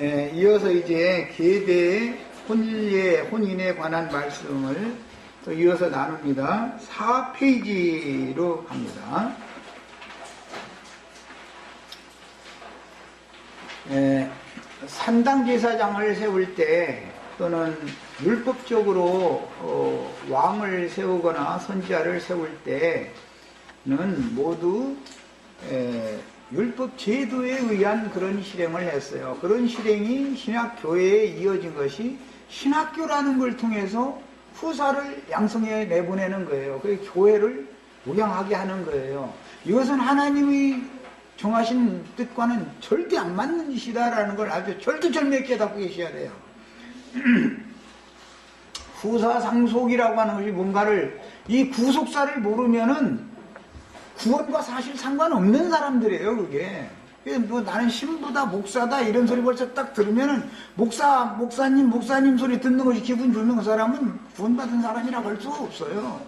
이어서 이제 계대 혼인에 관한 말씀을 또 이어서 나눕니다. 4페이지로 갑니다. 산당제사장을 세울 때 또는 율법적으로 왕을 세우거나 선지자를 세울 때는 모두 율법 제도에 의한 그런 실행을 했어요. 그런 실행이 신학교회에 이어진 것이 신학교라는 걸 통해서 후사를 양성해 내보내는 거예요. 그 교회를 우양하게 하는 거예요. 이것은 하나님의 정하신 뜻과는 절대 안 맞는 짓이다라는 걸 아주 절두절미하게 깨닫고 계셔야 돼요. 후사상속이라고 하는 것이 뭔가를, 이 구속사를 모르면은 구원과 사실 상관없는 사람들이에요, 그게. 뭐 나는 신부다, 목사다, 이런 소리 벌써 딱 들으면은, 목사님 소리 듣는 것이 기분 좋는 그 사람은 구원받은 사람이라고 할 수가 없어요.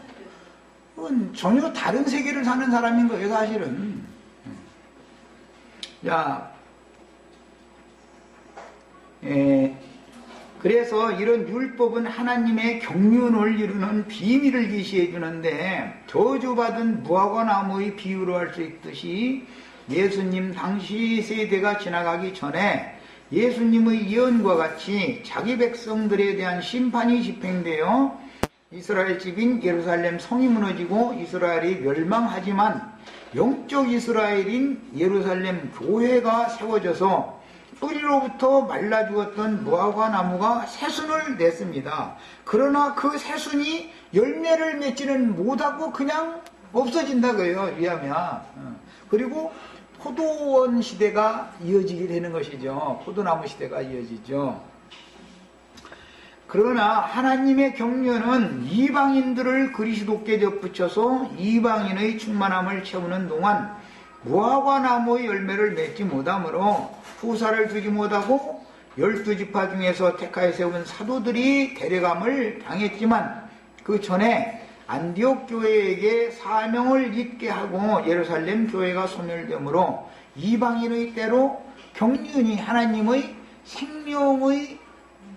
그건 전혀 다른 세계를 사는 사람인 거예요, 사실은. 자, 그래서 이런 율법은 하나님의 경륜을 이루는 비밀을 계시해 주는데, 저주받은 무화과 나무의 비유로 할 수 있듯이 예수님 당시 세대가 지나가기 전에 예수님의 예언과 같이 자기 백성들에 대한 심판이 집행되어 이스라엘 집인 예루살렘 성이 무너지고 이스라엘이 멸망하지만 영적 이스라엘인 예루살렘 교회가 세워져서 뿌리로부터 말라 죽었던 무화과 나무가 새순을 냈습니다. 그러나 그 새순이 열매를 맺지는 못하고 그냥 없어진다고요, 위하면. 그리고 포도원 시대가 이어지게 되는 것이죠. 포도나무 시대가 이어지죠. 그러나 하나님의 경륜은 이방인들을 그리스도께 접붙여서 이방인의 충만함을 채우는 동안 무화과 나무의 열매를 맺지 못하므로 후사를 두지 못하고 12지파 중에서 택하여 세운 사도들이 데려감을 당했지만 그 전에 안디옥 교회에게 사명을 잊게 하고 예루살렘 교회가 소멸되므로 이방인의 때로 경륜이 하나님의 생명의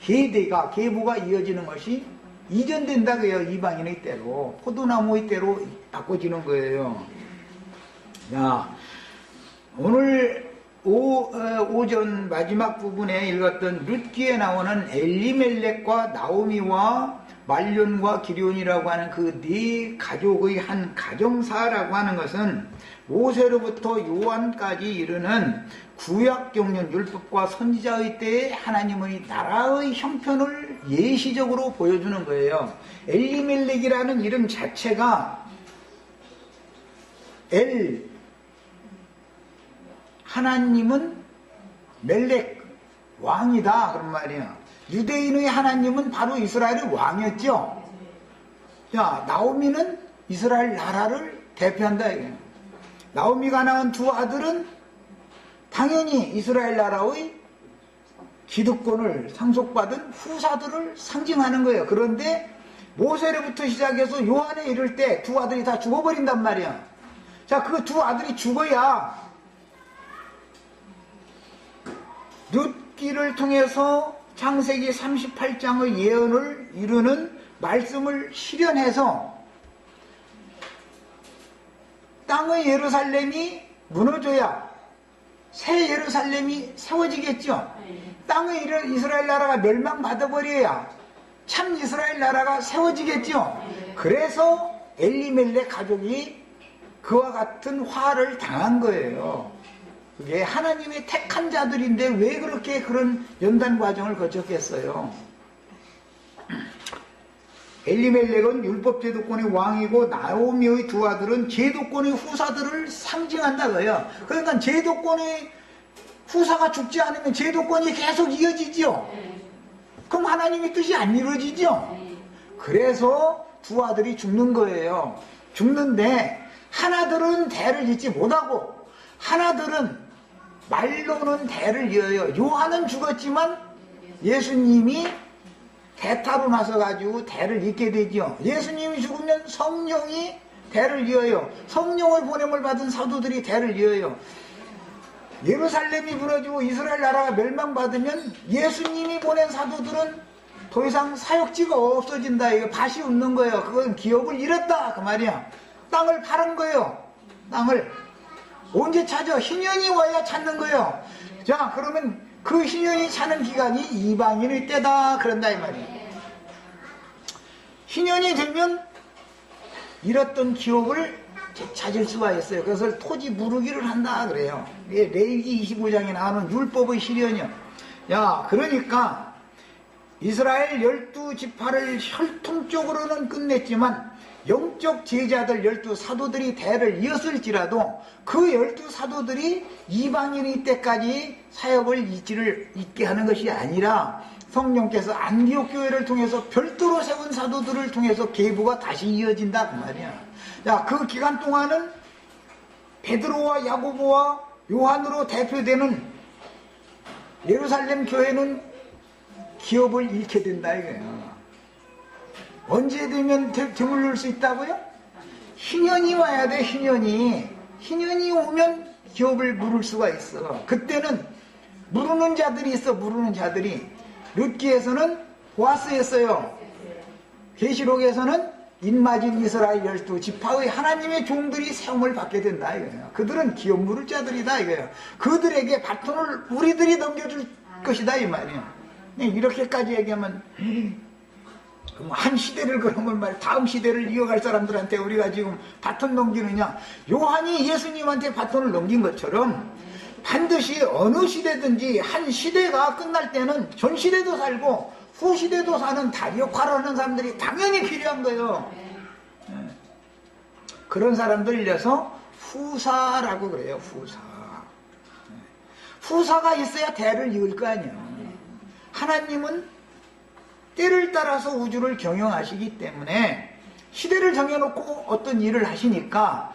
계보가 이어지는 것이 이전된다고요. 이방인의 때로, 포도나무의 때로 바꿔지는 거예요. 자, 오늘 오전 마지막 부분에 읽었던 룻기에 나오는 엘리멜렉과 나오미와 말론과 기럝이라고 하는 그 네 가족의 한 가정사라고 하는 것은 모세로부터 요한까지 이르는 구약 경륜 율법과 선지자의 때에 하나님의 나라의 형편을 예시적으로 보여주는 거예요. 엘리멜렉이라는 이름 자체가 하나님은 멜렉 왕이다 그런 말이에요. 유대인의 하나님은 바로 이스라엘의 왕이었죠. 자, 나오미는 이스라엘 나라를 대표한다 이거예요. 나오미가 낳은 두 아들은 당연히 이스라엘 나라의 기득권을 상속받은 후사들을 상징하는 거예요. 그런데 모세로부터 시작해서 요한에 이를 때 두 아들이 다 죽어버린단 말이야. 자, 그 두 아들이 죽어야 룻기를 통해서 창세기 38장의 예언을 이루는 말씀을 실현해서 땅의 예루살렘이 무너져야 새 예루살렘이 세워지겠죠. 땅의 이스라엘 나라가 멸망받아버려야 참 이스라엘 나라가 세워지겠죠. 그래서 엘리멜렉 가족이 그와 같은 화를 당한 거예요. 그게 하나님의 택한 자들인데 왜 그렇게 그런 연단 과정을 거쳤겠어요. 엘리멜렉은 율법 제도권의 왕이고 나오미의 두 아들은 제도권의 후사들을 상징한다고요. 그러니까 제도권의 후사가 죽지 않으면 제도권이 계속 이어지죠. 그럼 하나님의 뜻이 안 이루어지죠. 그래서 두 아들이 죽는 거예요. 죽는데 하나들은 대를 잇지 못하고 하나들은 말로는 대를 이어요. 요한은 죽었지만 예수님이 대타로 나서가지고 대를 잇게 되죠. 예수님이 죽으면 성령이 대를 이어요. 성령의 보냄을 받은 사도들이 대를 이어요. 예루살렘이 무너지고 이스라엘 나라가 멸망받으면 예수님이 보낸 사도들은 더 이상 사역지가 없어진다. 이거 밭이 없는 거예요. 그건 기업을 잃었다 그 말이야. 땅을 파는 거예요. 땅을 언제 찾아? 희년이 와야 찾는 거예요. 자, 그러면 그 희년이 찾는 기간이 이방인의 때다 그런다 이 말이에요. 희년이 되면 잃었던 기업을 찾을 수가 있어요. 그래서 토지 무르기를 한다 그래요. 이게 레위기 25장에 나오는 율법의 실현이요. 야, 그러니까 이스라엘 12지파를 혈통적으로는 끝냈지만 영적 제자들 12사도들이 대를 이었을지라도 그 12사도들이 이방인의 때까지 사역을 잊게 하는 것이 아니라 성령께서 안디옥 교회를 통해서 별도로 세운 사도들을 통해서 계보가 다시 이어진다 그 말이야. 자, 그 기간 동안은 베드로와 야고보와 요한으로 대표되는 예루살렘 교회는 기업을 잃게 된다 이거예요. 언제 되면 드물릴 수 있다고요? 희년이 와야 돼. 희년이 오면 기업을 물을 수가 있어. 그때는 무르는 자들이 있어. 무르는 자들이 룻기에서는 보아스였어요. 계시록에서는 인마진 이스라엘 12지파의 하나님의 종들이 세움을 받게 된다 이거예요. 그들은 기업 물을 자들이다 이거예요. 그들에게 바톤을 우리들이 넘겨줄 것이다 이 말이에요. 이렇게까지 얘기하면 한 시대를 그러면 말 다음 시대를 이어갈 사람들한테 우리가 지금 바톤 넘기느냐. 요한이 예수님한테 바톤을 넘긴 것처럼 반드시 어느 시대든지 한 시대가 끝날 때는 전 시대도 살고 후 시대도 사는 다리 역할을 하는 사람들이 당연히 필요한 거예요. 그런 사람들이라서 후사라고 그래요. 후사가 있어야 대를 이을 거 아니에요. 하나님은 때를 따라서 우주를 경영하시기 때문에 시대를 정해놓고 어떤 일을 하시니까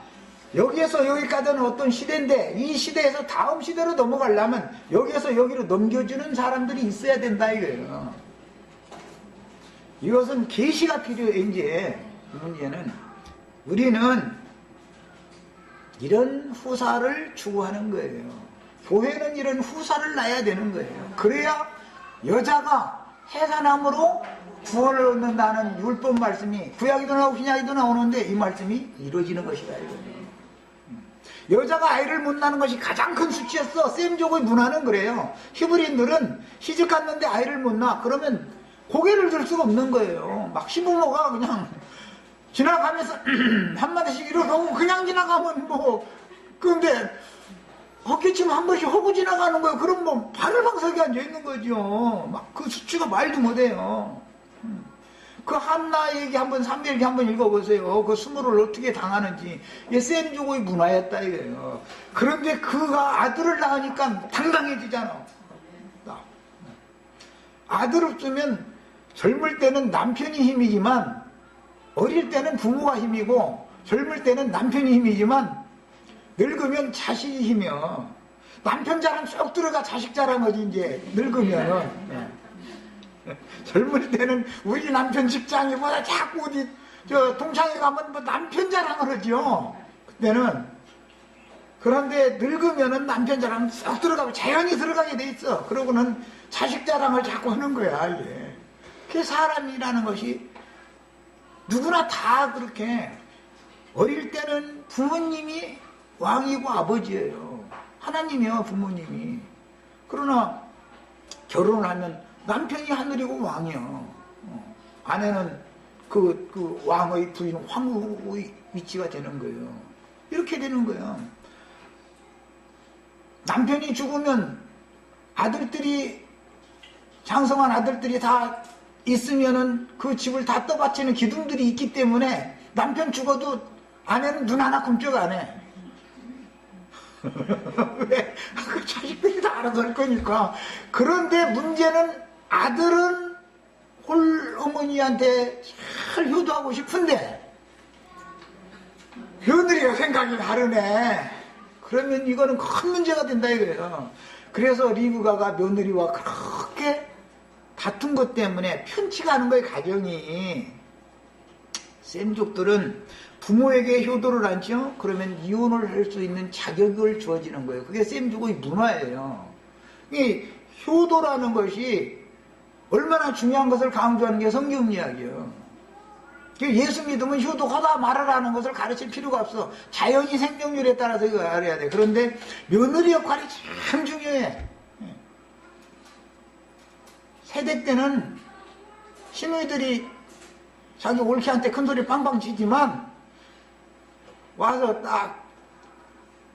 여기에서 여기까지는 어떤 시대인데 이 시대에서 다음 시대로 넘어가려면 여기에서 여기로 넘겨주는 사람들이 있어야 된다 이거예요. 이것은 계시가 필요해. 이제 문제는 우리는 이런 후사를 추구하는 거예요. 교회는 이런 후사를 낳아야 되는 거예요. 그래야 여자가 해산함으로 구원을 얻는다는 율법 말씀이 구약에도 나오고 신약에도 나오는데 이 말씀이 이루어지는 것이다 이거예요. 여자가 아이를 못 낳는 것이 가장 큰 수치였어. 셈족의 문화는 그래요. 히브리인들은 시집 갔는데 아이를 못 낳아. 그러면 고개를 들 수가 없는 거예요. 막 시부모가 그냥 지나가면서 한마디씩 이러고 그냥 지나가면 뭐 그런데 어깨춤 한 번씩 하고 지나가는 거예요. 그럼 뭐 발을 방석에 앉아 있는 거죠. 막 그 수치가 말도 못해요. 그 한나 얘기 한번 삼일기 한번 읽어보세요. 그 수모를 어떻게 당하는지. 이게 셈족의 문화였다 이거예요. 그런데 그가 아들을 낳으니까 당당해지잖아. 아들 없으면 젊을 때는 남편이 힘이지만 어릴 때는 부모가 힘이고 젊을 때는 남편이 힘이지만 늙으면 자식이 힘이야. 남편 자랑 쏙 들어가 자식 자랑하지 이제 늙으면은. 젊을 때는 우리 남편 직장이 뭐다 자꾸 어디 저 동창회 가면 뭐 남편 자랑을 하죠. 그때는. 그런데 늙으면은 남편 자랑 쏙 들어가고 자연히 들어가게 돼 있어. 그러고는 자식 자랑을 자꾸 하는 거야 이게. 그 사람이라는 것이 누구나 다 그렇게 어릴 때는 부모님이 왕이고 아버지예요. 하나님이요 부모님이. 그러나 결혼을 하면 남편이 하늘이고 왕이요. 아내는 그 왕의 부인 황후의 위치가 되는 거예요. 이렇게 되는 거예요. 남편이 죽으면 아들들이 장성한 아들들이 다 있으면은 그 집을 다 떠받치는 기둥들이 있기 때문에 남편 죽어도 아내는 눈 하나 끔찍 안 해. 왜? 그 자식들이 다 알아서 할 거니까. 그런데 문제는 아들은 홀 어머니한테 잘 효도하고 싶은데 며느리가 생각이 다르네. 그러면 이거는 큰 문제가 된다 이거예요. 그래서 리브가가 며느리와 그렇게 다툰 것 때문에 편치가 않은 거예요. 가정이 셈족들은 부모에게 효도를 하죠. 그러면 이혼을 할 수 있는 자격을 주어지는 거예요. 그게 셈족의 문화예요. 이 효도라는 것이 얼마나 중요한 것을 강조하는 게 성경 이야기예요. 예수 믿으면 효도하다 말아라는 것을 가르칠 필요가 없어. 자연이 생명률에 따라서 이거 알아야 돼. 그런데 며느리 역할이 참 중요해. 세대 때는 시누이들이 자기 올케한테 큰소리 빵빵 치지만 와서 딱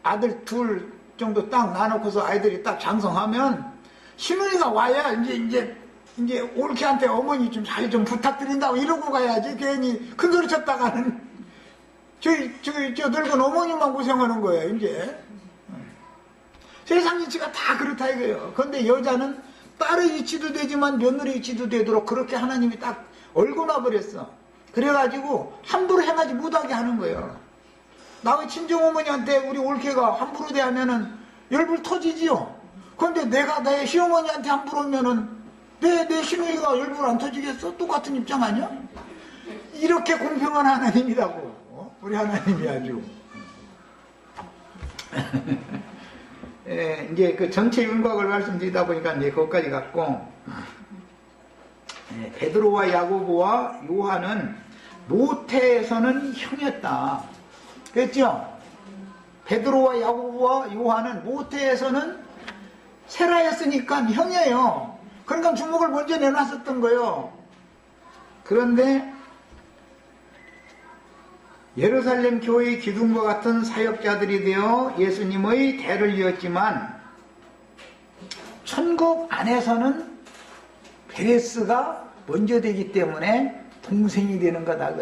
아들 둘 정도 딱 나눠놓고서 아이들이 딱 장성하면 시누이가 와야 이제 올케한테 어머니 좀 잘 좀 부탁드린다고 이러고 가야지. 괜히 큰소리 쳤다가는 저 늙은 어머니만 고생하는 거예요. 이제 세상 이치가 다 그렇다 이거예요. 그런데 여자는 딸의 이치도 되지만 며느리 이치도 되도록 그렇게 하나님이 딱 얽어놔 버렸어. 그래가지고 함부로 행하지 못하게 하는 거예요. 나의 친정어머니한테 우리 올케가 함부로 대하면은 열불 터지지요. 그런데 내가 내 시어머니한테 함부로 하면은 내 시누이가 열불 안 터지겠어? 똑같은 입장 아니야? 이렇게 공평한 하나님이라고. 우리 하나님이 아주. 예, 이제 그 전체 윤곽을 말씀드리다 보니까 이제 거기까지 갔고, 베드로와 야고보와 요한은 모태에서는 형이었다. 그랬죠? 베드로와 야고보와 요한은 모태에서는 세라였으니까 형이에요. 그러니까 주먹을 먼저 내놨었던 거예요. 그런데 예루살렘 교회의 기둥과 같은 사역자들이 되어 예수님의 대를 이었지만 천국 안에서는 베레스가 먼저 되기 때문에 동생이 되는 거다.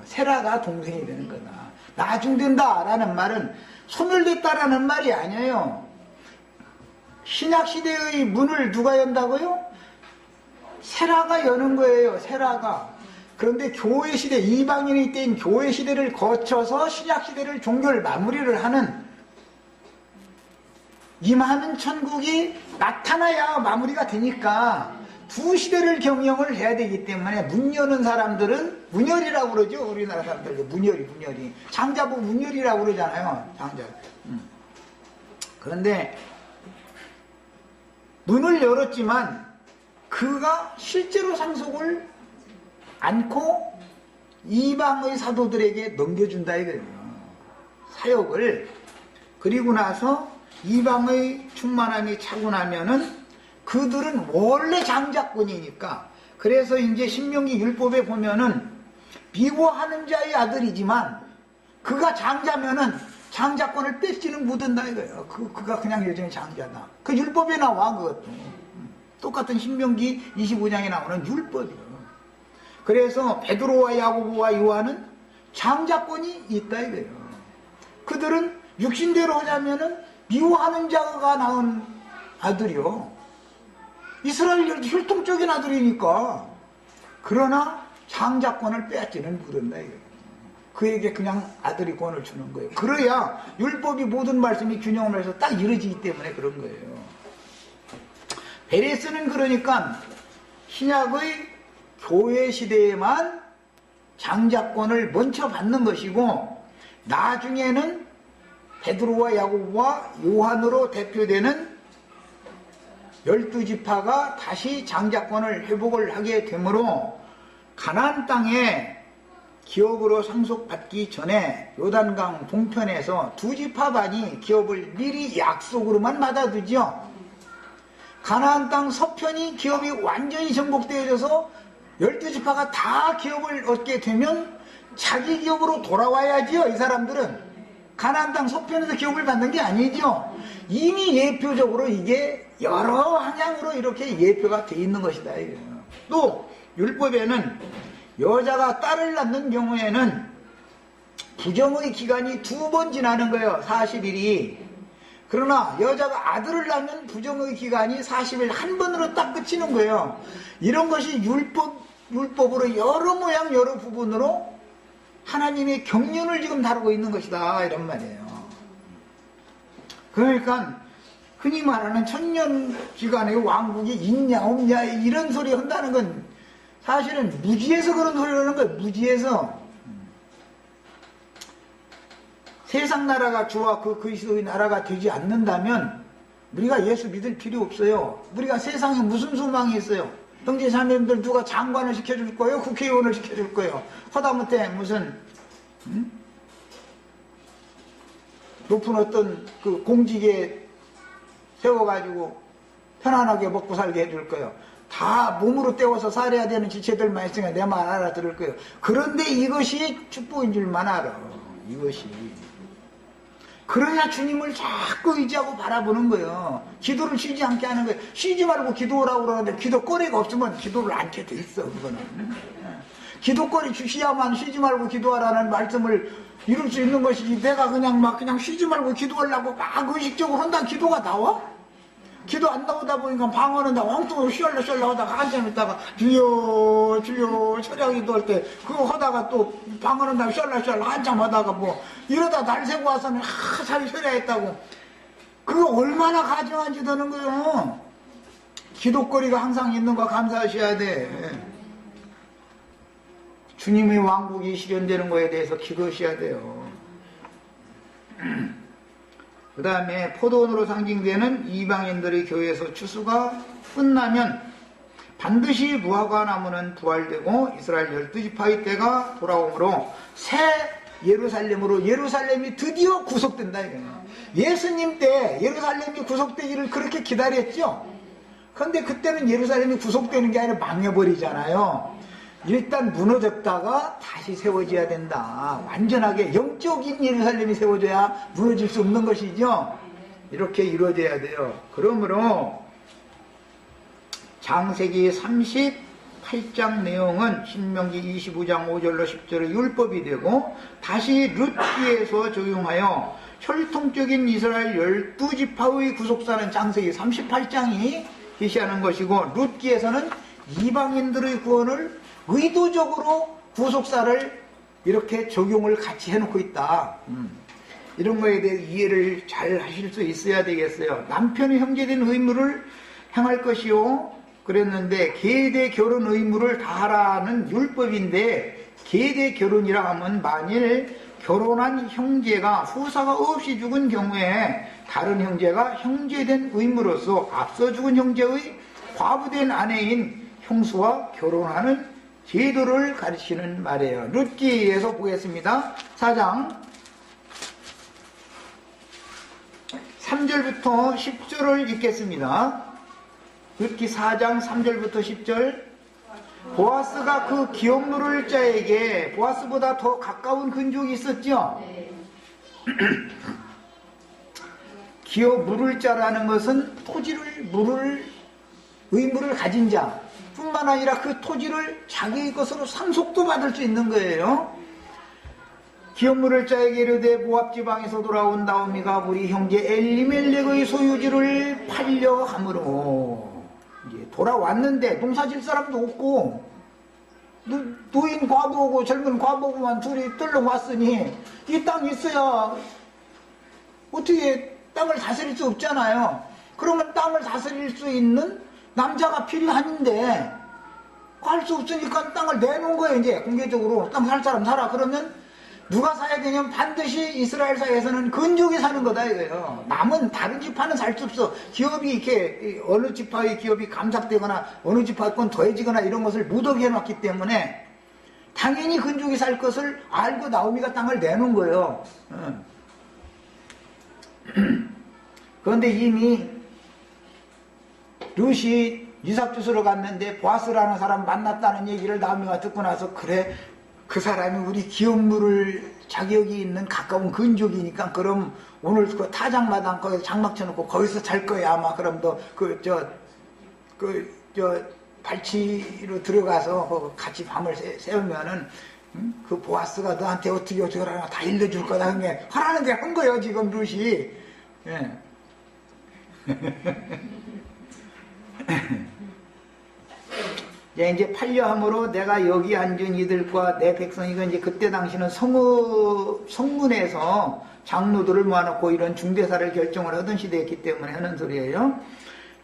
세라가 동생이 되는 거다. 나중된다라는 말은 소멸됐다라는 말이 아니에요. 신약시대의 문을 누가 연다고요? 세라가 여는 거예요. 세라가. 그런데 교회시대, 이방인이 때인 교회시대를 거쳐서 신약시대를 종교를 마무리를 하는 임하는 천국이 나타나야 마무리가 되니까 두 시대를 경영을 해야 되기 때문에 문 여는 사람들은 문열이라고 그러죠. 우리나라 사람들 문열이 장자부 문열이라고 그러잖아요. 장자. 그런데 문을 열었지만 그가 실제로 상속을 않고 이방의 사도들에게 넘겨준다 이거예요. 사역을. 그리고 나서 이방의 충만함이 차고 나면은 그들은 원래 장자권이니까. 그래서 이제 신명기 율법에 보면은 미워하는 자의 아들이지만 그가 장자면은 장자권을 뺏지는 못한다 이거예요. 그가 그냥 여전히 장자다. 그 율법에 나와 그것도. 똑같은 신명기 25장에 나오는 율법이에요. 그래서 베드로와 야고보와 요한은 장자권이 있다 이거예요. 그들은 육신대로 하자면은 미워하는 자가 낳은 아들이요. 이스라엘 혈통적인 아들이니까. 그러나 장자권을 빼앗지는 못한다 이거예요. 그에게 그냥 아들이 권을 주는 거예요. 그래야 율법이 모든 말씀이 균형을 해서 딱 이루어지기 때문에 그런 거예요. 베레스는 그러니까 신약의 교회 시대에만 장자권을 먼저 받는 것이고 나중에는 베드로와 야고보와 요한으로 대표되는 12지파가 다시 장자권을 회복을 하게 되므로 가나안 땅에 기업으로 상속받기 전에 요단강 동편에서 두 지파반이 기업을 미리 약속으로만 받아두죠. 가나안 땅 서편이 기업이 완전히 정복되어져서 12지파가 다 기업을 얻게 되면 자기 기업으로 돌아와야지요. 이 사람들은 가나안 땅 서편에서 기업을 받는 게 아니죠. 이미 예표적으로 이게 여러 방향으로 이렇게 예표가 돼 있는 것이다. 또 율법에는 여자가 딸을 낳는 경우에는 부정의 기간이 2번 지나는 거예요. 40일이. 그러나 여자가 아들을 낳으면 부정의 기간이 40일 한 번으로 딱 끝이는 거예요. 이런 것이 율법으로 여러 모양 여러 부분으로 하나님의 경륜을 지금 다루고 있는 것이다 이런 말이에요. 그러니까 흔히 말하는 천년기간의 왕국이 있냐 없냐 이런 소리 한다는 건 사실은 무지에서 그런 소리를 하는 거예요. 무지에서. 세상 나라가 주와 그 그리스도의 나라가 되지 않는다면 우리가 예수 믿을 필요 없어요. 우리가 세상에 무슨 소망이 있어요? 형제 자매님들 누가 장관을 시켜줄 거예요? 국회의원을 시켜줄 거예요? 하다못해 무슨 높은 어떤 그 공직에 세워가지고 편안하게 먹고 살게 해줄 거예요. 다 몸으로 때워서 살아야 되는 지체들만 있으니까 내 말 알아들을 거예요. 그런데 이것이 축복인 줄만 알아. 이것이. 그래야 주님을 자꾸 의지하고 바라보는 거예요. 기도를 쉬지 않게 하는 거예요. 쉬지 말고 기도하라고 그러는데 기도거리가 없으면 기도를 않게 돼 있어. 그거는. 기도거리 주시야만 쉬지 말고 기도하라는 말씀을 이룰 수 있는 것이지, 내가 그냥 쉬지 말고 기도하려고 막 의식적으로 한다면 기도가 나와? 기도 안 나오다 보니까 방언은 다 엉뚱하고 쉬얼라 하다가 한참 있다가 주여 철야 기도할 때 그거 하다가 또 방언은 다 쉬얼라 한참 하다가 뭐 이러다 날 새고 와서는 잘 쉬어야 했다고. 그거 얼마나 가증한지 드는 거요. 기도거리가 항상 있는 거 감사하셔야 돼. 주님의 왕국이 실현되는 거에 대해서 기도하셔야 돼요. 그 다음에 포도원으로 상징되는 이방인들의 교회에서 추수가 끝나면 반드시 무화과 나무는 부활되고 이스라엘 12지파의 때가 돌아오므로 새 예루살렘으로, 예루살렘이 드디어 구속된다 이거예요. 예수님 때 예루살렘이 구속되기를 그렇게 기다렸죠. 그런데 그때는 예루살렘이 구속되는 게 아니라 망해버리잖아요. 일단 무너졌다가 다시 세워져야 된다. 완전하게 영적인 예루살렘이 세워져야 무너질 수 없는 것이죠. 이렇게 이루어져야 돼요. 그러므로 창세기 38장 내용은 신명기 25장 5절로 10절의 율법이 되고, 다시 룻기에서 적용하여 혈통적인 이스라엘 12지파의 구속사는 창세기 38장이 계시하는 것이고, 룻기에서는 이방인들의 구원을 의도적으로 구속사를 이렇게 적용을 같이 해놓고 있다. 이런 거에 대해 이해를 잘 하실 수 있어야 되겠어요. 남편의 형제된 의무를 행할 것이요 그랬는데, 계대 결혼 의무를 다하라는 율법인데, 계대 결혼이라 하면 만일 결혼한 형제가 후사가 없이 죽은 경우에 다른 형제가 형제된 의무로서 앞서 죽은 형제의 과부된 아내인 형수와 결혼하는 제도를 가르치는 말이에요. 룻기에서 보겠습니다. 4장 3절부터 10절을 읽겠습니다. 룻기 4장 3절부터 10절. 보아스가 그 기업 물을 자에게, 보아스보다 더 가까운 근족이 있었죠. 기업 물을 자라는 것은 토지를 물을 의무를 가진 자 뿐만 아니라 그 토지를 자기의 것으로 상속도 받을 수 있는 거예요. 기업 물을 자에게 이르되 모압 지방에서 돌아온 나오미가 우리 형제 엘리멜렉의 소유지를 팔려 함으로. 이제 돌아왔는데 농사질 사람도 없고 노인 과부하고 젊은 과부만 둘이 떨렁왔으니 이 땅이 있어야 어떻게 땅을 다스릴 수 없잖아요. 그러면 땅을 다스릴 수 있는 남자가 필요한데 할 수 없으니까 땅을 내놓은 거예요. 이제 공개적으로 땅 살 사람 사라. 그러면 누가 사야 되냐면 반드시 이스라엘 사회에서는 근족이 사는 거다 이거예요. 남은 다른 지파는 살 수 없어. 기업이 이렇게 어느 지파의 기업이 감삭되거나 어느 지파 건 더해지거나 이런 것을 무더기 해놨기 때문에 당연히 근족이 살 것을 알고 나오미가 땅을 내놓은 거예요. 그런데 이미 룻이 이삭 주스러 갔는데 보아스라는 사람 만났다는 얘기를 나오미가 듣고 나서, 그래 그 사람이 우리 기업물을 자격이 있는 가까운 근족이니까 그럼 오늘 그 타작마당 거기서 장막 쳐놓고 거기서 잘 거야 아마. 그럼 너 발치로 들어가서 같이 밤을 새우면은 그 보아스가 너한테 어떻게 하나 다 일러줄 거다. 하라는 게 한 거예요 지금 룻이. 예. 이제 팔려함으로 내가 여기 앉은 이들과 내 백성이가, 이제 그때 당시는 성문에서 장로들을 모아놓고 이런 중대사를 결정을 하던 시대였기 때문에 하는 소리예요.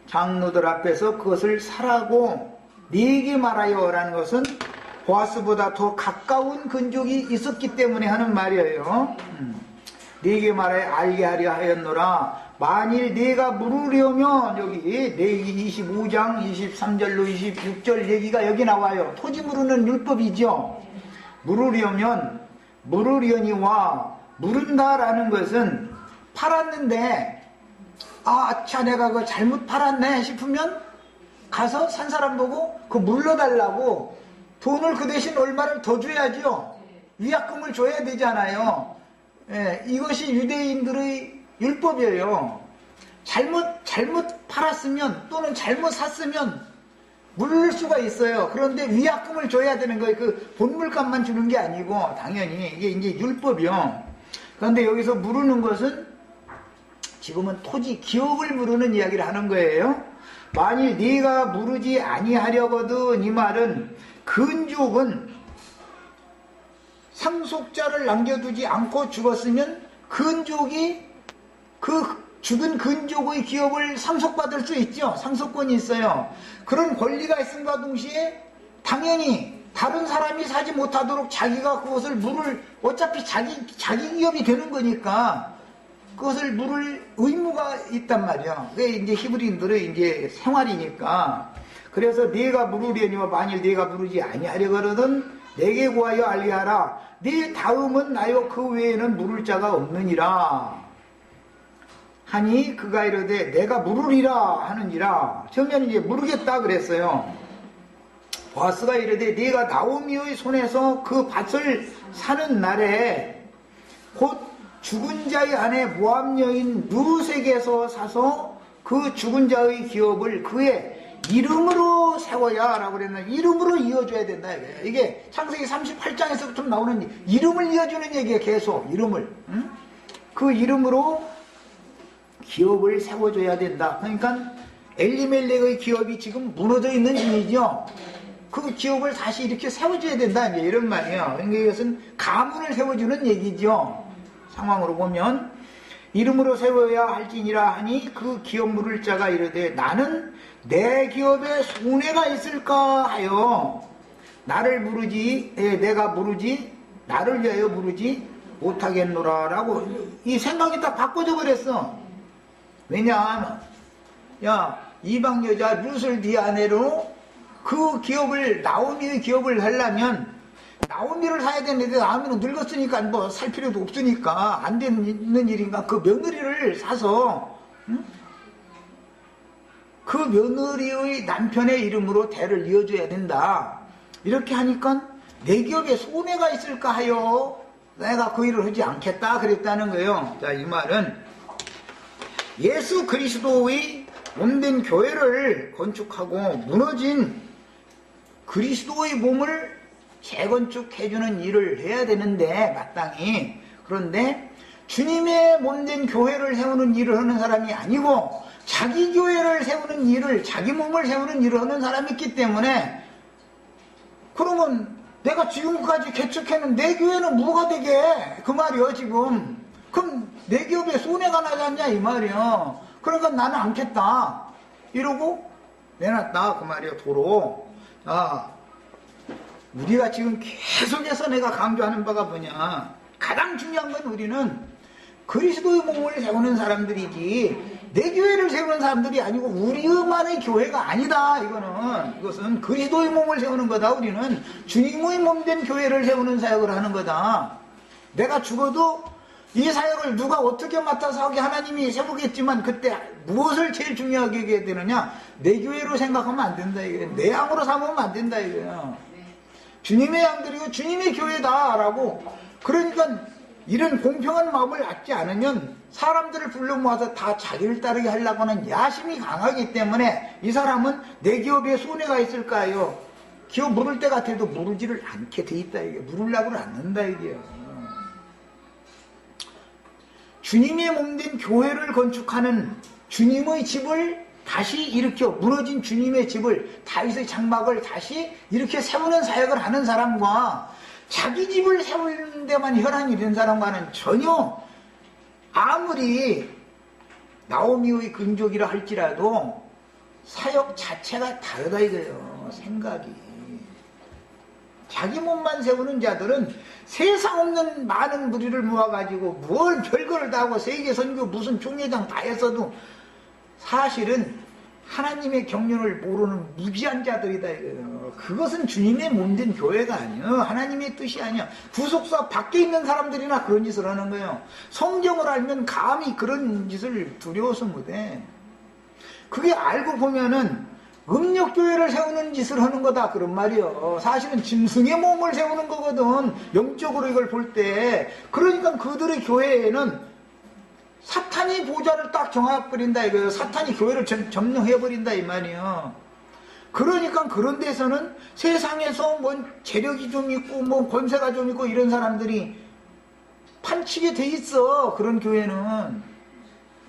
장로들 앞에서 그것을 사라고 네게 말하여 라는 것은 보아스보다 더 가까운 근족이 있었기 때문에 하는 말이에요. 네게 말하여 알게 하려 하였노라. 만일 네가 물으려면, 여기 레위기 25장 23절로 26절 얘기가 여기 나와요. 토지 물으는 율법이죠. 물으려니와 물은다라는 것은 팔았는데 아차 내가 그거 잘못 팔았네 싶으면 가서 산 사람 보고 그 물러달라고 돈을 그 대신 얼마를 더 줘야죠. 위약금을 줘야 되잖아요. 예, 이것이 유대인들의 율법이에요. 잘못 팔았으면 또는 잘못 샀으면 물을 수가 있어요. 그런데 위약금을 줘야 되는 거예요. 그 본물값만 주는 게 아니고 당연히 이게 이제 율법이요. 그런데 여기서 물으는 것은 지금은 토지 기업을 물으는 이야기를 하는 거예요. 만일 네가 물으지 아니하려거든, 이 말은 근족은 상속자를 남겨두지 않고 죽었으면 근족이 그 죽은 근족의 기업을 상속받을 수 있죠. 상속권이 있어요. 그런 권리가 있음과 동시에 당연히 다른 사람이 사지 못하도록 자기가 그것을 물을, 어차피 자기 기업이 되는 거니까 그것을 물을 의무가 있단 말이야. 그게 이제 히브리인들의 이제 생활이니까. 그래서 네가 물으려니와 만일 네가 물으지 아니하려거든 내게 구하여 알리하라. 네 다음은 나요 그 외에는 물을 자가 없느니라 하니 그가 이르되 내가 물으리라 하느니라. 처음에는 이제 물으겠다 그랬어요. 보아스가 이르되 네가 나오미의 손에서 그 밭을 사는 날에 곧 죽은 자의 아내 모압 여인 루색에서 사서 그 죽은 자의 기업을 그의 이름으로 세워야 라고 그랬나. 이름으로 이어줘야 된다. 이게 창세기 38장에서부터 나오는 이름을 이어주는 얘기예요. 계속 이름을. 응? 그 이름으로 기업을 세워줘야 된다. 그러니까 엘리멜렉의 기업이 지금 무너져 있는 중이죠. 그 기업을 다시 이렇게 세워줘야 된다. 이제 이런 말이에요. 그러니까 이것은 가문을 세워주는 얘기죠. 상황으로 보면 이름으로 세워야 할지니라 하니 그 기업 물을 자가 이르되 나는 내 기업에 손해가 있을까 하여 나를 부르지 내가 부르지 나를 위하여 부르지 못하겠노라 라고 이 생각이 다 바꿔져 버렸어. 왜냐하면 야 이방 여자 룻을 네 아내로 그 기업을 나오미의 기업을 하려면 나오미를 사야 되는데 나오미는 늙었으니까 뭐 살 필요도 없으니까 안 되는 일인가. 그 며느리를 사서 응? 그 며느리의 남편의 이름으로 대를 이어줘야 된다. 이렇게 하니까 내 기업에 손해가 있을까 하여 내가 그 일을 하지 않겠다 그랬다는 거예요. 자, 이 말은 예수 그리스도의 몸된 교회를 건축하고 무너진 그리스도의 몸을 재건축해주는 일을 해야 되는데 마땅히. 그런데 주님의 몸된 교회를 세우는 일을 하는 사람이 아니고 자기 교회를 세우는 일을, 자기 몸을 세우는 일을 하는 사람이 있기 때문에 그러면 내가 지금까지 개척해는 내 교회는 뭐가 되게 그 말이요 지금. 그럼 내 기업에 손해가 나지 않냐 이 말이요. 그러니까 나는 않겠다 이러고 내놨다 그 말이요. 도로. 우리가 지금 계속해서 내가 강조하는 바가 뭐냐. 가장 중요한 건 우리는 그리스도의 몸을 세우는 사람들이지 내 교회를 세우는 사람들이 아니고 우리만의 교회가 아니다. 이것은 그리스도의 몸을 세우는 거다. 우리는 주님의 몸된 교회를 세우는 사역을 하는 거다. 내가 죽어도 이 사역을 누가 어떻게 맡아서 하게 하나님이 세우겠지만 그때 무엇을 제일 중요하게 하게 되느냐. 내 교회로 생각하면 안 된다. 이게 내 양으로 삼으면 안 된다. 이거예요. 주님의 양들이고 주님의 교회다라고. 그러니까 이런 공평한 마음을 갖지 않으면 사람들을 불러 모아서 다 자기를 따르게 하려고 하는 야심이 강하기 때문에 이 사람은 내 기업에 손해가 있을까요? 기업 물을 때 같아도 물지를 않게 돼 있다. 이게 물으려고는 않는다. 이게요. 주님의 몸된 교회를 건축하는 주님의 집을 다시 일으켜 무너진 주님의 집을 다윗의 장막을 다시 이렇게 세우는 사역을 하는 사람과 자기 집을 세우는 데만 혈안이 된 사람과는 전혀 아무리 나오미의 근족이라 할지라도 사역 자체가 다르다 이거예요. 생각이 자기 몸만 세우는 자들은 세상 없는 많은 무리를 모아가지고 뭘 별거를 다 하고 세계 선교 무슨 총회장 다 했어도 사실은 하나님의 경륜을 모르는 무지한 자들이다 이거예요. 그것은 주님의 몸된 교회가 아니에요. 하나님의 뜻이 아니야. 구속사 밖에 있는 사람들이나 그런 짓을 하는 거예요. 성경을 알면 감히 그런 짓을 두려워서 못해. 그게 알고 보면은 음력교회를 세우는 짓을 하는 거다 그런 말이요. 사실은 짐승의 몸을 세우는 거거든. 영적으로 이걸 볼 때. 그러니까 그들의 교회에는 사탄이 보좌를 딱 정해버린다 이거예요. 사탄이 교회를 점령해버린다 이 말이에요. 그러니까 그런 데서는 세상에서 뭐 재력이 좀 있고 뭐 권세가 좀 있고 이런 사람들이 판치게 돼 있어. 그런 교회는.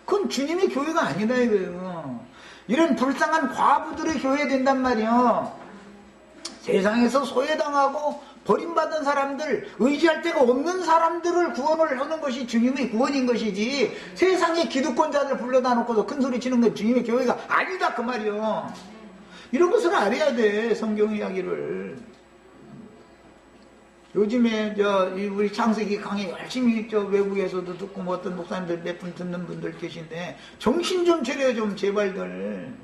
그건 주님의 교회가 아니다 이거예요. 이런 불쌍한 과부들의 교회 된단 말이에요. 세상에서 소외당하고 버림받은 사람들, 의지할 데가 없는 사람들을 구원을 하는 것이 주님의 구원인 것이지, 세상의 기득권자들 불러다 놓고서 큰소리 치는 건 주님의 교회가 아니다 그 말이요. 이런 것을 알아야 돼. 성경 이야기를. 요즘에 우리 창세기 강의 열심히 외국에서도 듣고 뭐 어떤 목사님들 몇 분 듣는 분들 계신데 정신 좀 차려 좀 제발들.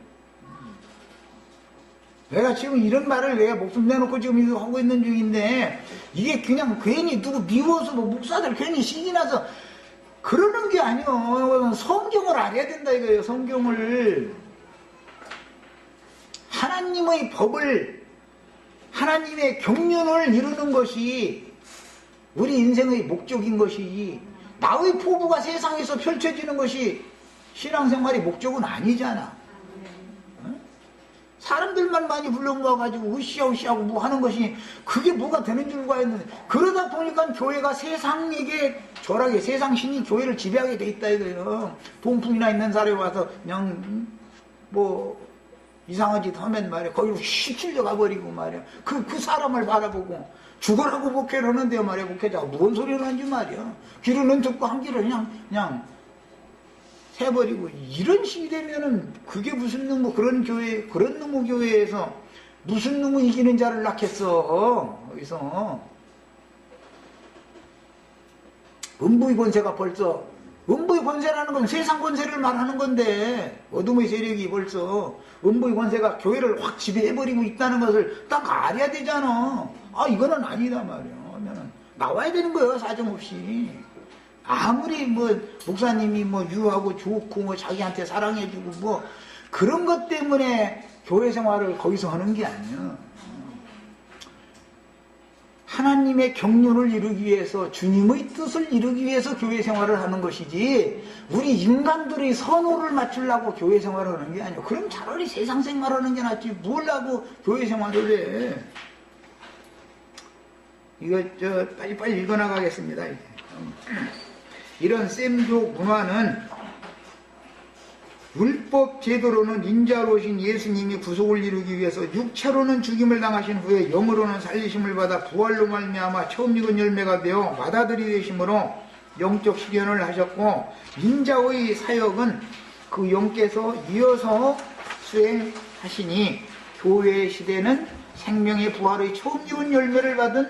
내가 지금 이런 말을 내가 목숨 내놓고 지금 이거 하고 있는 중인데 이게 그냥 괜히 누구 미워서 뭐 목사들 괜히 신이 나서 그러는 게 아니요. 성경을 알아야 된다 이거예요. 성경을. 하나님의 법을, 하나님의 경륜을 이루는 것이 우리 인생의 목적인 것이지, 나의 포부가 세상에서 펼쳐지는 것이 신앙생활의 목적은 아니잖아. 사람들만 많이 불러 모아가지고 으쌰으쌰하고 뭐 하는 것이 그게 뭐가 되는 줄 알았는데, 그러다 보니까 교회가 세상에게 절하게, 세상 신이 교회를 지배하게 돼 있다 이거예요. 동풍이나 있는 사람이 와서 그냥 뭐 이상한 짓 하면 말이야 거기로 휙 찔려가 버리고 말이야 그 사람을 바라보고 죽으라고 목회를 하는데요 말이야. 목회자가 무슨 소리를 하는지 말이야. 귀로는 듣고 한 귀로 그냥 해버리고 이런 식이 되면은 그게 무슨 놈의 그런 교회, 그런 놈의 교회에서 무슨 놈의 이기는 자를 낳겠어. 여기서 음부의 권세가 벌써, 음부의 권세라는 건 세상 권세를 말하는 건데 어둠의 세력이 벌써 음부의 권세가 교회를 확 지배해버리고 있다는 것을 딱 알아야 되잖아. 아 이거는 아니다 말이야. 하면은 나와야 되는 거예요. 사정없이. 아무리 뭐 목사님이 뭐 유하고 좋고 뭐 자기한테 사랑해주고 뭐 그런 것 때문에 교회 생활을 거기서 하는 게 아니야. 하나님의 경륜을 이루기 위해서, 주님의 뜻을 이루기 위해서 교회 생활을 하는 것이지 우리 인간들의 선호를 맞추려고 교회 생활을 하는 게 아니야. 그럼 차라리 세상 생활하는 게 낫지 뭘 하고 교회 생활을 해. 이거 빨리빨리 읽어나가겠습니다. 이런 셈족 문화는 율법 제도로는 인자로 오신 예수님이 구속을 이루기 위해서 육체로는 죽임을 당하신 후에 영으로는 살리심을 받아 부활로 말미암아 처음 익은 열매가 되어 맏아들이 되심으로 영적 실현을 하셨고, 인자의 사역은 그 영께서 이어서 수행하시니 교회 시대는 생명의 부활의 처음 익은 열매를 받은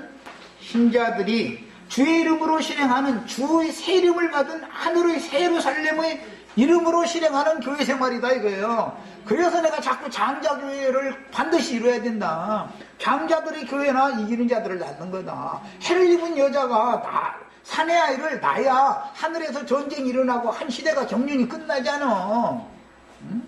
신자들이 주의 이름으로 실행하는, 주의 새 이름을 받은 하늘의 새 예루살렘의 이름으로 실행하는 교회 생활이다 이거예요. 그래서 내가 자꾸 장자교회를 반드시 이루어야 된다. 장자들의 교회나 이기는 자들을 낳는 거다. 해를 입은 여자가 사내 아이를 낳아야 하늘에서 전쟁이 일어나고 한 시대가 경륜이 끝나잖아. 응?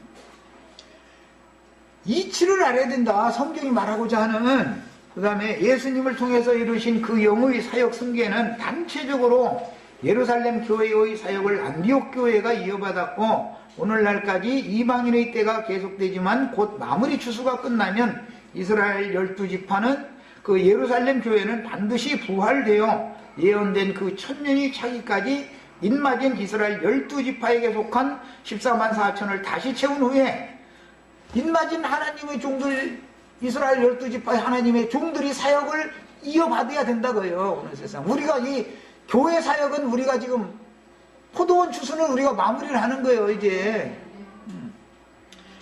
이치를 알아야 된다. 성경이 말하고자 하는. 그 다음에 예수님을 통해서 이루신 그 영의 사역 승계는 단체적으로 예루살렘 교회의 사역을 안디옥 교회가 이어받았고, 오늘날까지 이방인의 때가 계속되지만 곧 마무리 추수가 끝나면 이스라엘 12지파는 그 예루살렘 교회는 반드시 부활되어 예언된 그 천년이 차기까지 인마진 이스라엘 12지파에게 속한 14만 4천을 다시 채운 후에 인마진 하나님의 종들, 이스라엘 12지파의 하나님의 종들이 사역을 이어받아야 된다고요. 오늘 세상 우리가 이 교회 사역은 우리가 지금 포도원 추수는 우리가 마무리를 하는 거예요. 이제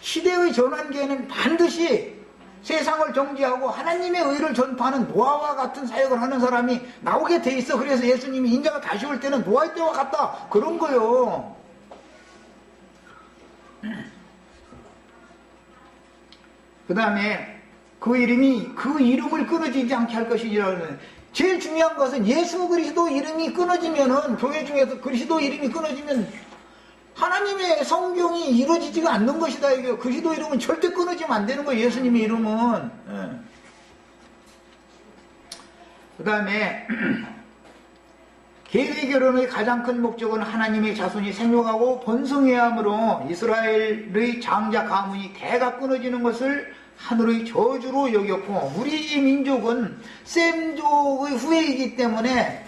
시대의 전환기에는 반드시 세상을 정지하고 하나님의 의를 전파하는 노아와 같은 사역을 하는 사람이 나오게 돼 있어. 그래서 예수님이 인자가 다시 올 때는 노아의 때와 같다 그런 거요. 그 다음에 그 이름을 끊어지지 않게 할 것이라는, 제일 중요한 것은 예수 그리스도 이름이 끊어지면은, 교회 중에서 그리스도 이름이 끊어지면 하나님의 성경이 이루어지지가 않는 것이다. 이게 그리스도 이름은 절대 끊어지면 안 되는 거예요. 예수님의 이름은. 그 다음에 계획 결혼의 가장 큰 목적은 하나님의 자손이 생육하고 번성해야 하므로 이스라엘의 장자 가문이 대가 끊어지는 것을 하늘의 저주로 여겼고, 우리 민족은 셈족의 후예이기 때문에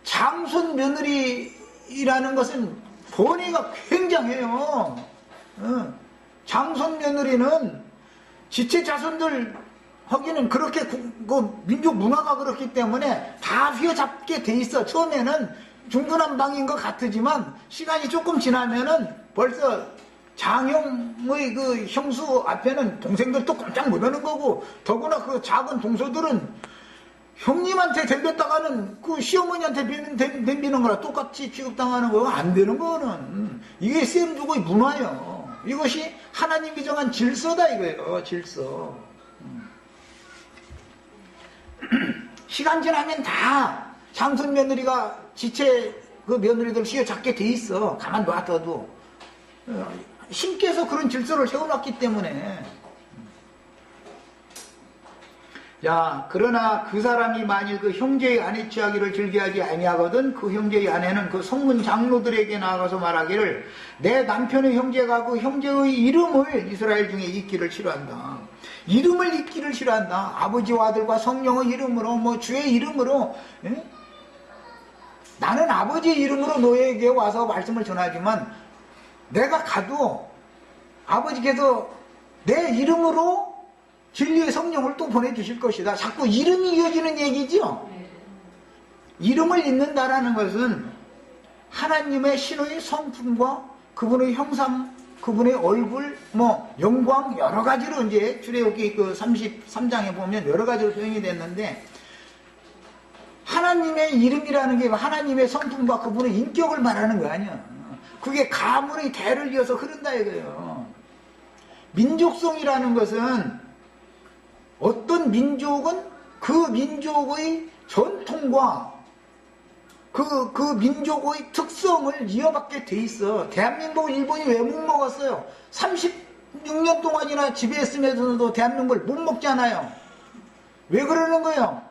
장손 며느리라는 것은 번뇌가 굉장해요. 장손 며느리는 지체 자손들 하기는 그렇게 그 민족 문화가 그렇기 때문에 다 휘어잡게 돼 있어. 처음에는 중구난방인 것 같지만 시간이 조금 지나면은 벌써 장형의 그 형수 앞에는 동생들도 깜짝 놀라는 거고, 더구나 그 작은 동서들은 형님한테 덤볐다가는 그 시어머니한테 덤비는 거랑 똑같이 취급당하는 거가 안 되는 거는, 이게 셈족의 문화예요. 이것이 하나님이 정한 질서다 이거예요. 질서. 시간 지나면 다 장손 며느리가 지체 그 며느리들 휘어잡게 돼 있어. 가만 놔둬도. 신께서 그런 질서를 세워놨기 때문에. 자, 그러나 그 사람이 만일 그 형제의 아내 취하기를 즐겨하지 아니하거든 그 형제의 아내는 그 성문 장로들에게 나아가서 말하기를, 내 남편의 형제가 그 형제의 이름을 이스라엘 중에 잊기를 싫어한다. 이름을 잊기를 싫어한다. 아버지와 아들과 성령의 이름으로, 뭐 주의 이름으로. 예? 나는 아버지의 이름으로 너에게 와서 말씀을 전하지만 내가 가도 아버지께서 내 이름으로 진리의 성령을 또 보내주실 것이다. 자꾸 이름이 이어지는 얘기죠. 이름을 잊는다라는 것은 하나님의 신의 성품과 그분의 형상, 그분의 얼굴, 뭐 영광 여러 가지로 이제 출애굽기 그 33장에 보면 여러 가지로 표현이 됐는데, 하나님의 이름이라는 게 하나님의 성품과 그분의 인격을 말하는 거 아니야. 그게 가문의 대를 이어서 흐른다 이거예요. 민족성이라는 것은 어떤 민족은 그 민족의 전통과 그 민족의 특성을 이어받게 돼 있어. 대한민국 일본이 왜 못 먹었어요? 36년 동안이나 지배했으면서도 대한민국을 못 먹잖아요. 왜 그러는 거예요?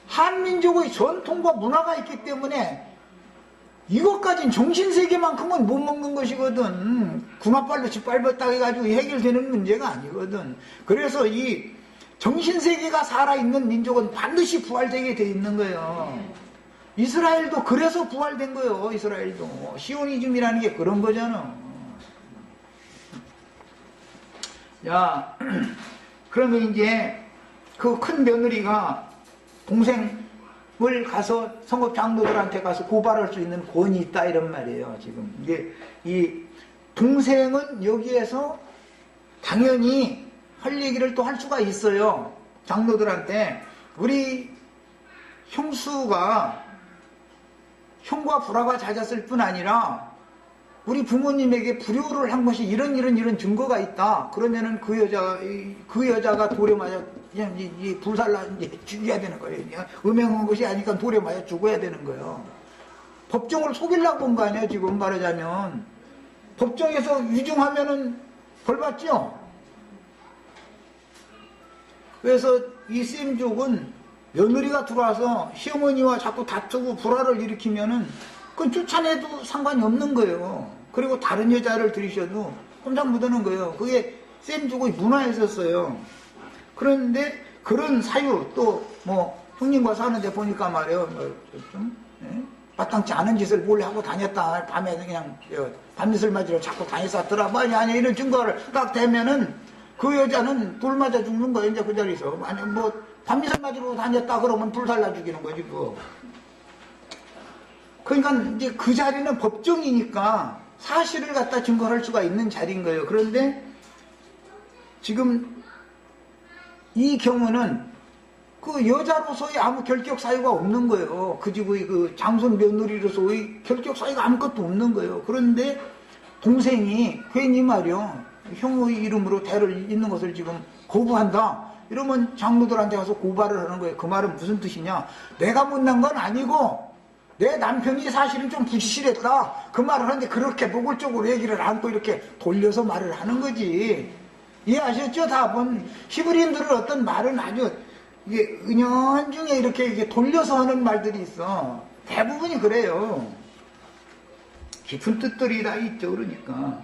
한민족의 전통과 문화가 있기 때문에 이것까진 정신세계만큼은 못 먹는 것이거든. 군합발로 짓밟았다 해가지고 해결되는 문제가 아니거든. 그래서 이 정신세계가 살아있는 민족은 반드시 부활되게 돼 있는 거예요. 이스라엘도 그래서 부활된 거예요. 이스라엘도 시오니즘이라는 게 그런 거잖아. 야, 그러면 이제 그 큰 며느리가 동생을 가서 성읍 장로들한테 가서 고발할 수 있는 권이 있다 이런 말이에요. 지금 이게 이 동생은 여기에서 당연히 할 얘기를 또 할 수가 있어요. 장로들한테 우리 형수가 형과 불화가 잦았을 뿐 아니라 우리 부모님에게 불효를 한 것이 이런 증거가 있다. 그러면은 그 여자가 돌에 맞아 그냥 불살라 이제 죽여야 되는 거예요. 그냥 음행한 것이 아니니까 돌에 맞아 죽어야 되는 거예요. 법정을 속이려고 온 거 아니에요. 지금 말하자면 법정에서 위증하면은 벌 받죠. 그래서 이 셈족은 며느리가 들어와서 시어머니와 자꾸 다투고 불화를 일으키면은 그건 쫓아내도 상관이 없는 거예요. 그리고 다른 여자를 들이셔도 꼼짝 못하는 거예요. 그게 셈족의 문화였었어요. 그런데 그런 사유 또 뭐 형님과 사는데 보니까 말이에요. 좀 마땅치 않은 짓을 몰래 하고 다녔다. 밤에 그냥 밤이슬 맞으러 자꾸 다녔었더라. 뭐 아니 이런 증거를 딱 대면은 그 여자는 불 맞아 죽는 거예요. 이제 그 자리에서. 아니 뭐 밤이슬 맞으러 다녔다 그러면 불 살라 죽이는 거지 그거. 그러니까 이제 그 자리는 법정이니까 사실을 갖다 증거할 수가 있는 자리인 거예요. 그런데 지금 이 경우는 그 여자로서의 아무 결격 사유가 없는 거예요. 그 집의 그 장손 며느리로서의 결격 사유가 아무것도 없는 거예요. 그런데 동생이 괜히 말이요, 형의 이름으로 대를 잇는 것을 지금 거부한다. 이러면 장로들한테 가서 고발을 하는 거예요. 그 말은 무슨 뜻이냐? 내가 못난 건 아니고 내 남편이 사실은 좀 부실했다. 그 말을 하는데 그렇게 노골적으로 얘기를 않고 이렇게 돌려서 말을 하는 거지. 이해하셨죠? 다분 히브리인들은 어떤 말은 아주 이게 은연중에 이렇게 돌려서 하는 말들이 있어. 대부분이 그래요. 깊은 뜻들이 다 있죠. 그러니까.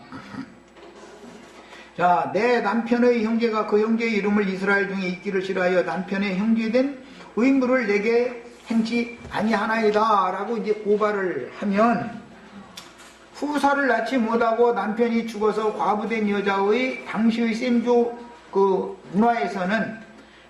자, 내 남편의 형제가 그 형제의 이름을 이스라엘 중에 있기를 싫어하여 남편의 형제된 의무를 내게 행치 아니하나이다 라고 이제 고발을 하면, 후사를 낳지 못하고 남편이 죽어서 과부된 여자의 당시의 셈조 그 문화에서는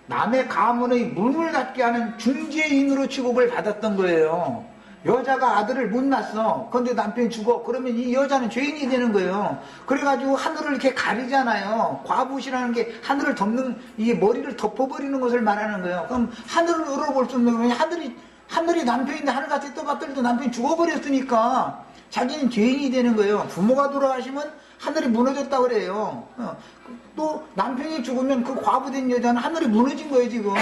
남의 가문의 문을 닫게 하는 중재인으로 취급을 받았던 거예요. 여자가 아들을 못 낳았어. 그런데 남편이 죽어. 그러면 이 여자는 죄인이 되는 거예요. 그래가지고 하늘을 이렇게 가리잖아요. 과부시라는 게 하늘을 덮는, 이게 머리를 덮어버리는 것을 말하는 거예요. 그럼 하늘을 우러볼 수 없는 거예요. 하늘이 남편인데 하늘같이 떠받들도 남편이 죽어버렸으니까 자기는 죄인이 되는 거예요. 부모가 돌아가시면 하늘이 무너졌다고 그래요. 또 남편이 죽으면 그 과부된 여자는 하늘이 무너진 거예요, 지금.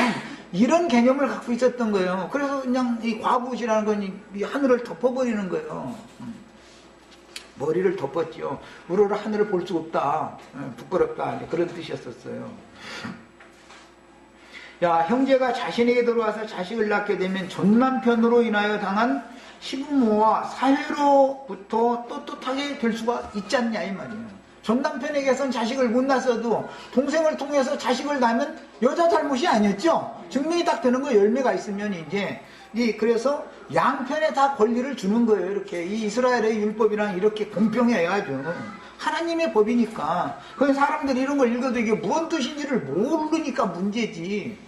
이런 개념을 갖고 있었던 거예요. 그래서 그냥 이 과부시라는 건 이 하늘을 덮어버리는 거예요. 머리를 덮었죠. 우러러 하늘을 볼 수 없다. 부끄럽다. 그런 뜻이었었어요. 야, 형제가 자신에게 들어와서 자식을 낳게 되면 전남편으로 인하여 당한 시부모와 사회로부터 떳떳하게 될 수가 있지 않냐 이 말이에요. 전남편에게선 자식을 못 낳았어도 동생을 통해서 자식을 낳으면 여자 잘못이 아니었죠. 증명이 딱 되는 거예요. 열매가 있으면 이제. 그래서 양편에 다 권리를 주는 거예요. 이렇게 이 이스라엘의 율법이랑 이렇게 공평해야죠. 하나님의 법이니까. 그래서 사람들이 이런 걸 읽어도 이게 무슨 뜻인지를 모르니까 문제지.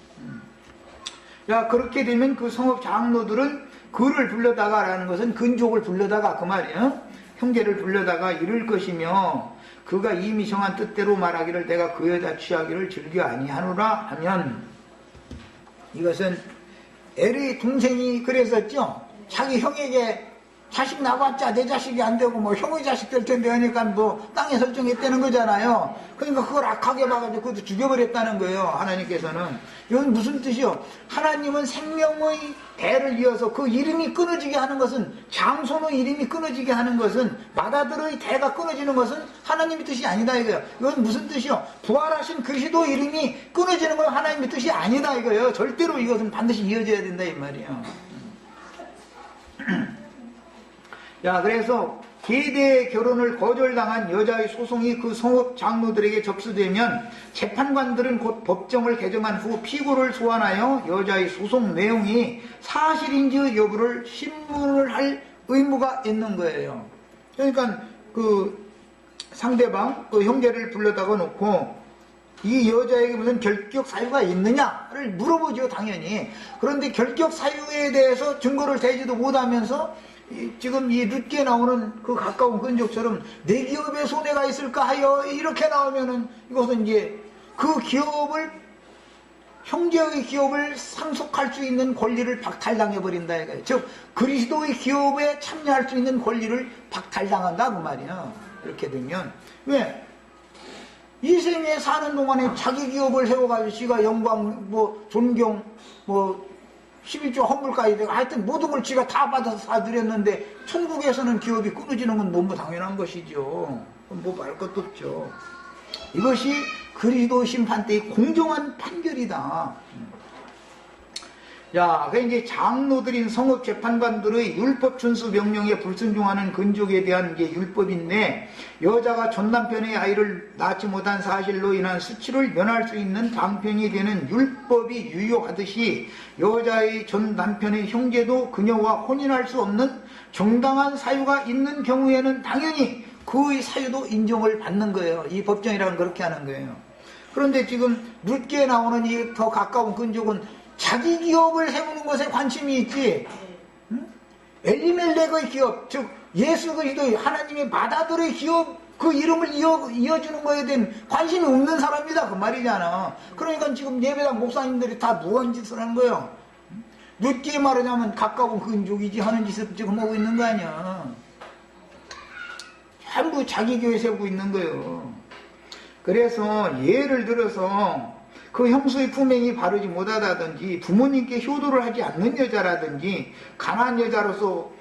야, 그렇게 되면 그 성읍 장로들은 그를 불러다가라는 것은 근족을 불러다가 그 말이에요. 형제를 불러다가 이를 것이며 그가 이미 정한 뜻대로 말하기를 내가 그 여자 취하기를 즐겨 아니하노라 하면, 이것은 엘의 동생이 그랬었죠. 자기 형에게 자식 나봤자 내 자식이 안 되고 뭐 형의 자식 될 텐데 하니까 뭐 땅에 설정했다는 거잖아요. 그러니까 그걸 악하게 봐가지고 그것도 죽여버렸다는 거예요. 하나님께서는. 이건 무슨 뜻이요? 하나님은 생명의 대를 이어서 그 이름이 끊어지게 하는 것은, 장손의 이름이 끊어지게 하는 것은, 맏아들의 대가 끊어지는 것은 하나님의 뜻이 아니다 이거예요. 이건 무슨 뜻이요? 부활하신 그리스도 이름이 끊어지는 건 하나님의 뜻이 아니다 이거예요. 절대로 이것은 반드시 이어져야 된다 이 말이에요. 야, 그래서 계대의 결혼을 거절당한 여자의 소송이 그 성읍 장로들에게 접수되면 재판관들은 곧 법정을 개정한 후 피고를 소환하여 여자의 소송 내용이 사실인지 여부를 신문을 할 의무가 있는 거예요. 그러니까 그 상대방 그 형제를 불러다가 놓고 이 여자에게 무슨 결격 사유가 있느냐를 물어보죠, 당연히. 그런데 결격 사유에 대해서 증거를 대지도 못하면서 지금 이 룻기에 나오는 그 가까운 근족처럼 내 기업에 손해가 있을까 하여 이렇게 나오면은 이것은 이제 그 기업을, 형제의 기업을 상속할 수 있는 권리를 박탈당해버린다 이거예요. 즉 그리스도의 기업에 참여할 수 있는 권리를 박탈당한다 그 말이야. 이렇게 되면 왜? 이 생에 사는 동안에 자기 기업을 세워가지고 지가 영광, 뭐 존경, 뭐 11조 헌물까지 되고 하여튼 모든 걸 지가 다 받아서 사드렸는데 천국에서는 기업이 끊어지는 건 너무 당연한 것이죠. 뭐 말 것도 없죠. 이것이 그리스도 심판 때의 공정한 판결이다. 야, 그 이제 장로들인 성읍 재판관들의 율법 준수 명령에 불순종하는 근족에 대한 게 율법인데, 여자가 전 남편의 아이를 낳지 못한 사실로 인한 수치를 면할 수 있는 방편이 되는 율법이 유효하듯이 여자의 전 남편의 형제도 그녀와 혼인할 수 없는 정당한 사유가 있는 경우에는 당연히 그의 사유도 인정을 받는 거예요. 이 법정이라는 그렇게 하는 거예요. 그런데 지금 룻기에 나오는 이 더 가까운 근족은 자기 기업을 세우는 것에 관심이 있지. 응? 엘리멜렉의 기업, 즉 예수 그리스도의 하나님의 맏아들의 기업 그 이름을 이어주는 거에 대한 관심이 없는 사람이다 그 말이잖아. 그러니까 지금 예배당 목사님들이 다 무한 짓을 하는 거예요. 늦게 말하자면 가까운 근족이지 하는 짓을 지금 하고 있는 거 아니야. 전부 자기 교회 세우고 있는 거예요. 그래서 예를 들어서 그 형수의 품행이 바르지 못하다든지 부모님께 효도를 하지 않는 여자라든지 가난한 여자로서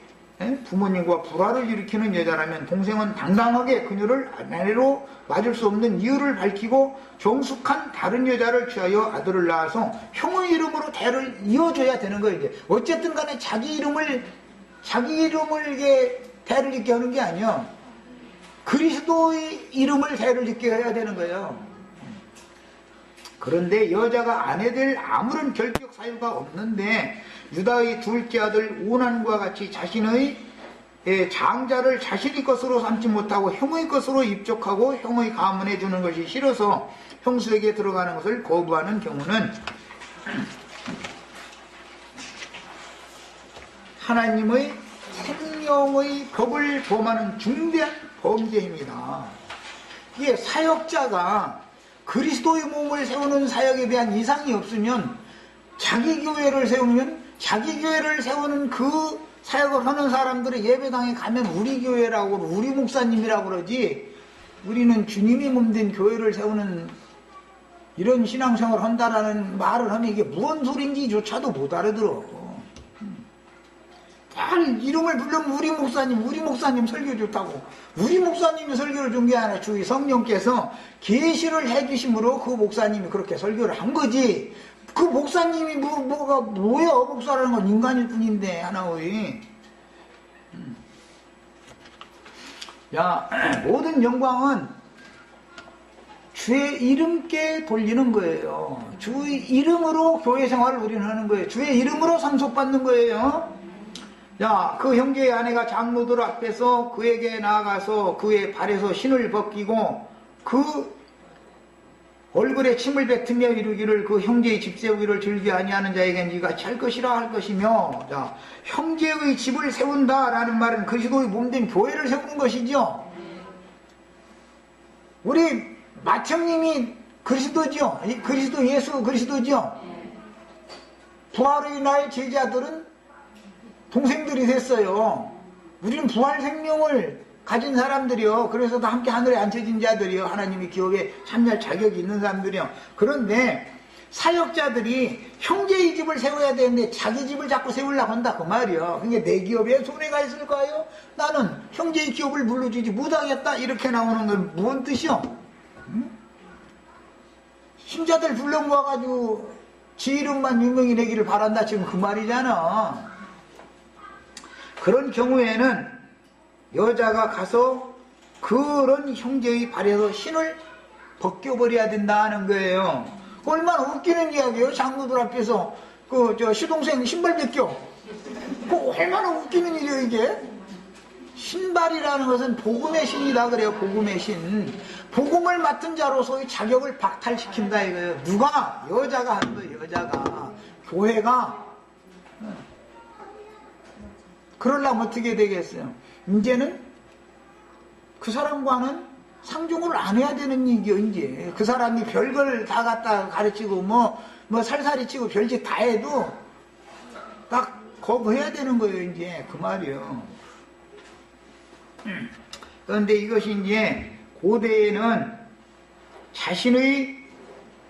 부모님과 불화를 일으키는 여자라면 동생은 당당하게 그녀를 아내로 맞을 수 없는 이유를 밝히고 정숙한 다른 여자를 취하여 아들을 낳아서 형의 이름으로 대를 이어줘야 되는 거예요. 이제 어쨌든 간에 자기 이름을 이게 대를 잇게 하는 게 아니야. 그리스도의 이름을 대를 잇게 해야 되는 거예요. 그런데 여자가 아내 될 아무런 결격 사유가 없는데 유다의 둘째 아들 오난과 같이 자신의 장자를 자신의 것으로 삼지 못하고 형의 것으로 입족하고 형의 가문해 주는 것이 싫어서 형수에게 들어가는 것을 거부하는 경우는 하나님의 생명의 법을 범하는 중대한 범죄입니다. 이게 사역자가 그리스도의 몸을 세우는 사역에 대한 이상이 없으면 자기 교회를 세우면 자기 교회를 세우는 그 사역을 하는 사람들이 예배당에 가면 우리 교회라고 우리 목사님이라고 그러지, 우리는 주님이 몸된 교회를 세우는 이런 신앙생활을 한다라는 말을 하면 이게 무슨 소린지조차도 못 알아들어. 잘 이름을 부르면 우리 목사님 설교 좋다고. 우리 목사님이 설교를 준 게 아니라 주의 성령께서 계시를 해주심으로 그 목사님이 그렇게 설교를 한 거지. 그 목사님이 뭐야? 목사라는 건 인간일 뿐인데 하나의. 야, 모든 영광은 주의 이름께 돌리는 거예요. 주의 이름으로 교회 생활을 우리는 하는 거예요. 주의 이름으로 상속받는 거예요. 야, 그 형제의 아내가 장로들 앞에서 그에게 나아가서 그의 발에서 신을 벗기고 그 얼굴에 침을 뱉으며 이르기를 그 형제의 집 세우기를 즐겨 아니하는 자에게 네가 잘 것이라 할 것이며, 자, 형제의 집을 세운다라는 말은 그리스도의 몸된 교회를 세우는 것이죠. 우리 마청님이 그리스도죠. 그리스도 예수 그리스도죠. 부활의 날 제자들은 동생들이 됐어요. 우리는 부활 생명을 가진 사람들이요. 그래서 다 함께 하늘에 앉혀진 자들이요. 하나님의 기업에 참여할 자격이 있는 사람들이요. 그런데 사역자들이 형제의 집을 세워야 되는데 자기 집을 자꾸 세우려고 한다 그 말이요. 그게 내 기업에 손해가 있을까요? 나는 형제의 기업을 물러주지 못하겠다 이렇게 나오는 건 무슨 뜻이요? 응? 신자들 불러 모아가지고 지 이름만 유명히 내기를 바란다 지금 그 말이잖아. 그런 경우에는 여자가 가서 그런 형제의 발에서 신을 벗겨버려야 된다는 거예요. 얼마나 웃기는 이야기예요. 장로들 앞에서 시동생 신발 벗겨. 얼마나 웃기는 일이에요 이게. 신발이라는 것은 복음의 신이다 그래요. 복음의 신. 복음을 맡은 자로서의 자격을 박탈시킨다 이거예요. 누가? 여자가 하는 거예요. 여자가. 교회가. 그러려면 어떻게 되겠어요? 이제는 그 사람과는 상종을 안 해야 되는 얘기요. 이제 그 사람이 별걸 다 갖다 가르치고 뭐 살살이 치고 별짓 다 해도 딱 거부해야 되는 거예요. 이제 그 말이요. 그런데 이것이 이제 고대에는 자신의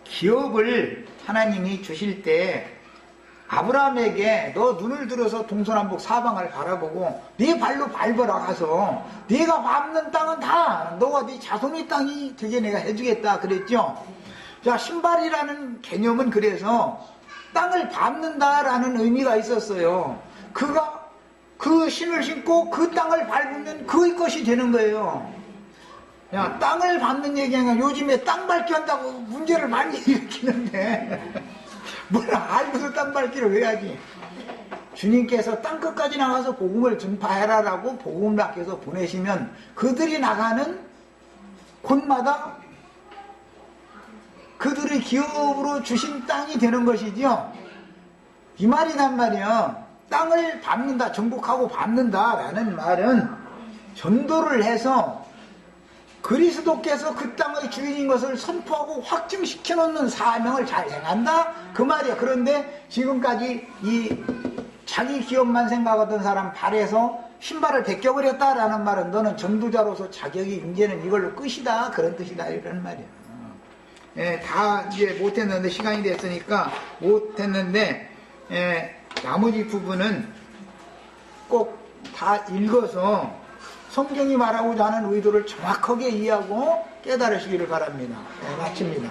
기업을 하나님이 주실 때 아브라함에게 너 눈을 들어서 동서남북 사방을 바라보고 네 발로 밟아라 가서 네가 밟는 땅은 다 너와 네 자손의 땅이 되게 내가 해주겠다 그랬죠. 자, 신발이라는 개념은 그래서 땅을 밟는다라는 의미가 있었어요. 그가 그 신을 신고 그 땅을 밟으면 그의 것이 되는 거예요. 야, 땅을 밟는 얘기는 요즘에 땅 밟기 한다고 문제를 많이 일으키는데 뭘 알고서 땅 밟기를 왜 하지? 주님께서 땅끝까지 나가서 복음을 전파해라라고 복음을 맡겨서 보내시면 그들이 나가는 곳마다 그들의 기업으로 주신 땅이 되는 것이죠. 이 말이란 말이야. 땅을 밟는다, 정복하고 밟는다라는 말은 전도를 해서 그리스도께서 그 땅의 주인인 것을 선포하고 확증시켜 놓는 사명을 잘 행한다? 그 말이야. 그런데 지금까지 이 자기 기업만 생각하던 사람 발에서 신발을 벗겨버렸다라는 말은 너는 전도자로서 자격이 이제는 이걸로 끝이다. 그런 뜻이다. 이런 말이야. 예, 다 이제 못했는데, 시간이 됐으니까 못했는데, 나머지 부분은 꼭 다 읽어서 성경이 말하고자 하는 의도를 정확하게 이해하고 깨달으시기를 바랍니다. 마칩니다.